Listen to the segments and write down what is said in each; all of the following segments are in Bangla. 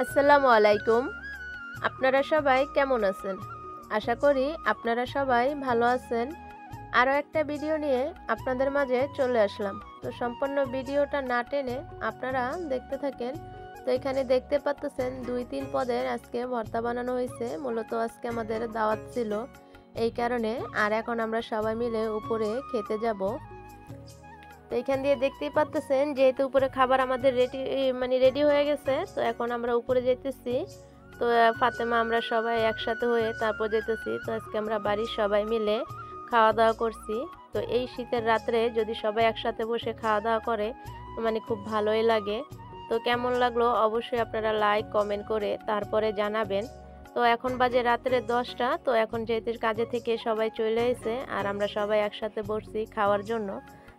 আসসালামু আলাইকুম। আপনারা সবাই কেমন আছেন? আশা করি আপনারা সবাই ভালো আছেন। আরও একটা ভিডিও নিয়ে আপনাদের মাঝে চলে আসলাম। তো সম্পূর্ণ ভিডিওটা না টেনে আপনারা দেখতে থাকেন। তো এখানে দেখতে পাচ্ছেন ২-৩ পদের আজকে ভর্তা বানানো হয়েছে। মূলত আজকে আমাদের দাওয়াত ছিল এই কারণে। আর এখন আমরা সবাই মিলে উপরে খেতে যাব। তো এখান দিয়ে দেখতেই পাচ্ছেন যেহেতু উপরে খাবার আমাদের রেডি হয়ে গেছে। তো এখন আমরা উপরে যেতেছি। তো ফাতেমা আমরা সবাই একসাথে হয়ে তারপর যেতেছি। তো আজকে আমরা বাড়ির সবাই মিলে খাওয়া দাওয়া করছি। তো এই শীতের রাত্রে যদি সবাই একসাথে বসে খাওয়া দাওয়া করে খুব ভালোই লাগে। তো কেমন লাগলো অবশ্যই আপনারা লাইক কমেন্ট করে তারপরে জানাবেন। তো এখন বাজে রাত্রে 10টা। তো এখন যেহেতু কাজে থেকে সবাই চলে এসেছে আর আমরা সবাই একসাথে বসছি খাওয়ার জন্য।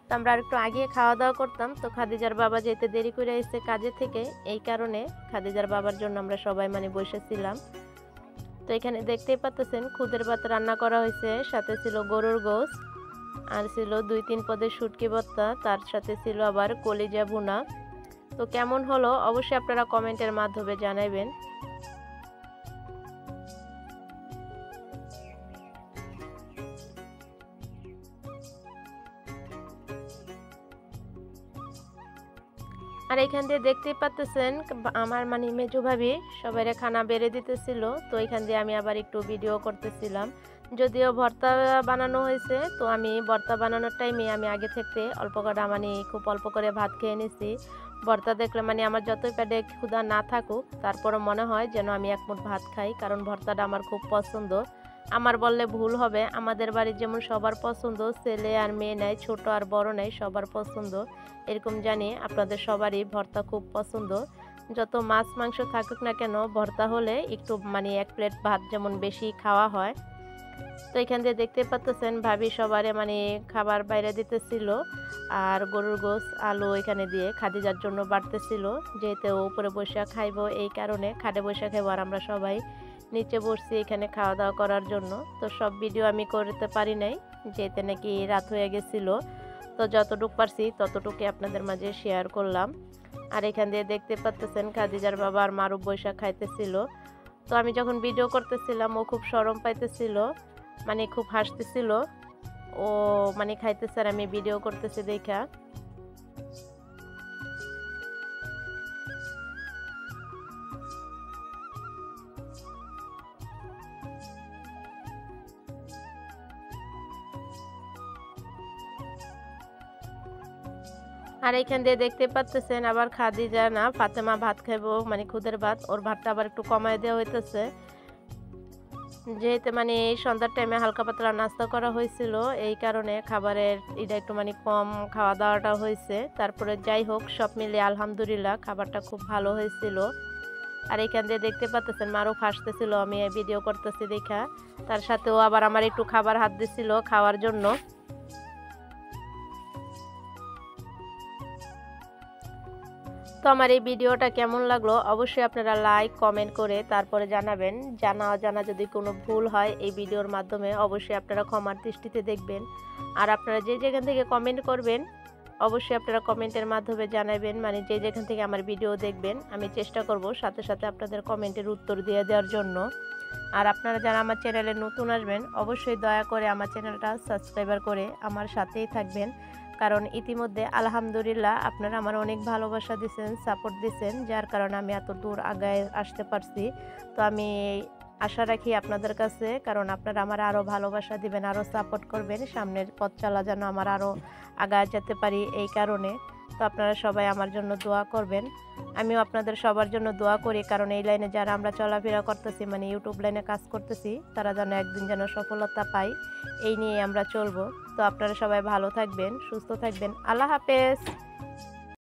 তো আমরা আরেকটু আগে খাওয়া দাওয়া করতাম। তো খাদিজার বাবা যেতে দেরি করে এসেছে কাজে থেকে, এই কারণে খাদিজার বাবার জন্য আমরা সবাই বসেছিলাম। তো এখানে দেখতেই পাচ্ছেন খুদের ভাত রান্না করা হয়েছে, সাথে ছিল গরুর গোশত আর ছিল ২-৩ পদের শুটকি ভর্তা, তার সাথে ছিল আবার কলিজা ভুনা। তো কেমন হলো অবশ্যই আপনারা কমেন্টের মাধ্যমে জানাবেন। আর এখান দিয়ে দেখতেই পাচ্ছেন আমার মেজো ভাবি সবাইরে খানা বেড়ে দিতেছিল। তো এখান দিয়ে আমি আবার একটু ভিডিও করতেছিলাম। যদিও ভর্তা বানানো হয়েছে, তো আমি ভর্তা বানানোর টাইমে আমি আগে থেকে অল্প কটা খুব অল্প করে ভাত খেয়ে নিছি। ভর্তা দেখলে আমার যতই পেটে ক্ষুধা না থাকুক তারপরও মনে হয় যেন আমি এক মুঠ ভাত খাই, কারণ ভর্তাটা আমার খুব পছন্দ। আমার বললে ভুল হবে, আমাদের বাড়ির যেমন সবার পছন্দ, ছেলে আর মেয়ে নাই, ছোট আর বড় নাই, সবার পছন্দ। এরকম জানি আপনাদের সবারই ভর্তা খুব পছন্দ। যত মাছ মাংস থাকুক না কেন ভর্তা হলে একটু এক প্লেট ভাত যেমন বেশি খাওয়া হয়। তো এখান দিয়ে দেখতে পাচ্ছেন ভাবি সবারে খাবার বাইরে দিতেছিল আর গরুর গোশত আলু এখানে দিয়ে খাদিজার জন্য বাড়তেছিল, যেহেতু উপরে বসে খাইবো এই কারণে খাটে বসে খাইবো আর আমরা সবাই নিচে বসছি এখানে খাওয়া দাওয়া করার জন্য। তো সব ভিডিও আমি করতে পারি নাই, যেতে নাকি রাত হয়ে গেছিল। তো যতটুকু পারছি ততটুকু আপনাদের মাঝে শেয়ার করলাম। আর এখান দিয়ে দেখতে পাচ্ছেন খাদিজার বাবা আর মারুফ বৈশাখ খাইতেছিল। তো আমি যখন ভিডিও করতেছিলাম ও খুব শরম পাইতেছিল, খুব হাসতেছিল। ও খাইতেছে আর আমি ভিডিও করতেছি দেখা। আর এখান দিয়ে দেখতে পাচ্ছেন আবার খাদিজা না ফাতেমা ভাত খাইবো, খুদের ভাত, ওর ভাতটা আবার একটু কমায় দেওয়া হইতেছে, যেহেতু এই সন্ধ্যার টাইমে হালকা পাতলা নাস্তা করা হয়েছিল এই কারণে খাবারের এটা একটু কম খাওয়া দাওয়াটা হয়েছে। তারপরে যাই হোক সব মিলে আলহামদুলিল্লাহ খাবারটা খুব ভালো হয়েছিল। আর এখান দিয়ে দেখতে পাচ্ছেন মারুফ হাসতেছিল আমি ভিডিও করতেছি দেখা, তার সাথেও আবার আমার একটু খাবার হাত দিছিল খাওয়ার জন্য। তো আমার এই ভিডিওটা কেমন লাগলো অবশ্যই আপনারা লাইক কমেন্ট করে তারপরে জানাবেন। জানা অজানা যদি কোনো ভুল হয় এই ভিডিওর মাধ্যমে অবশ্যই আপনারা ক্ষমার দৃষ্টিতে দেখবেন। আর আপনারা যে যেখান থেকে কমেন্ট করবেন অবশ্যই আপনারা কমেন্টের মাধ্যমে জানাবেন, যে যেখান থেকে আমার ভিডিও দেখবেন আমি চেষ্টা করব সাথে সাথে আপনাদের কমেন্টের উত্তর দিয়ে দেওয়ার জন্য। আর আপনারা যারা আমার চ্যানেলে নতুন আসবেন অবশ্যই দয়া করে আমার চ্যানেলটা সাবস্ক্রাইবার করে আমার সাথেই থাকবেন, কারণ ইতিমধ্যে আলহামদুলিল্লাহ আপনারা আমার অনেক ভালোবাসা দিচ্ছেন, সাপোর্ট দিচ্ছেন, যার কারণে আমি এত দূর আগায় আসতে পারছি। তো আমি আশা রাখি আপনাদের কাছে, কারণ আপনারা আমার আরও ভালোবাসা দিবেন, আরও সাপোর্ট করবেন, সামনের পথ চলা যেন আমার আরও আগায় যেতে পারি এই কারণে। তো আপনারা সবাই আমার জন্য দোয়া করবেন, আমিও আপনাদের সবার জন্য দোয়া করি, কারণ এই লাইনে যারা আমরা চলাফেরা করতেছি ইউটিউব লাইনে কাজ করতেছি তারা যেন একদিন যেন সফলতা পাই, এই নিয়ে আমরা চলবো। তো আপনারা সবাই ভালো থাকবেন, সুস্থ থাকবেন, আল্লাহ হাফেজ।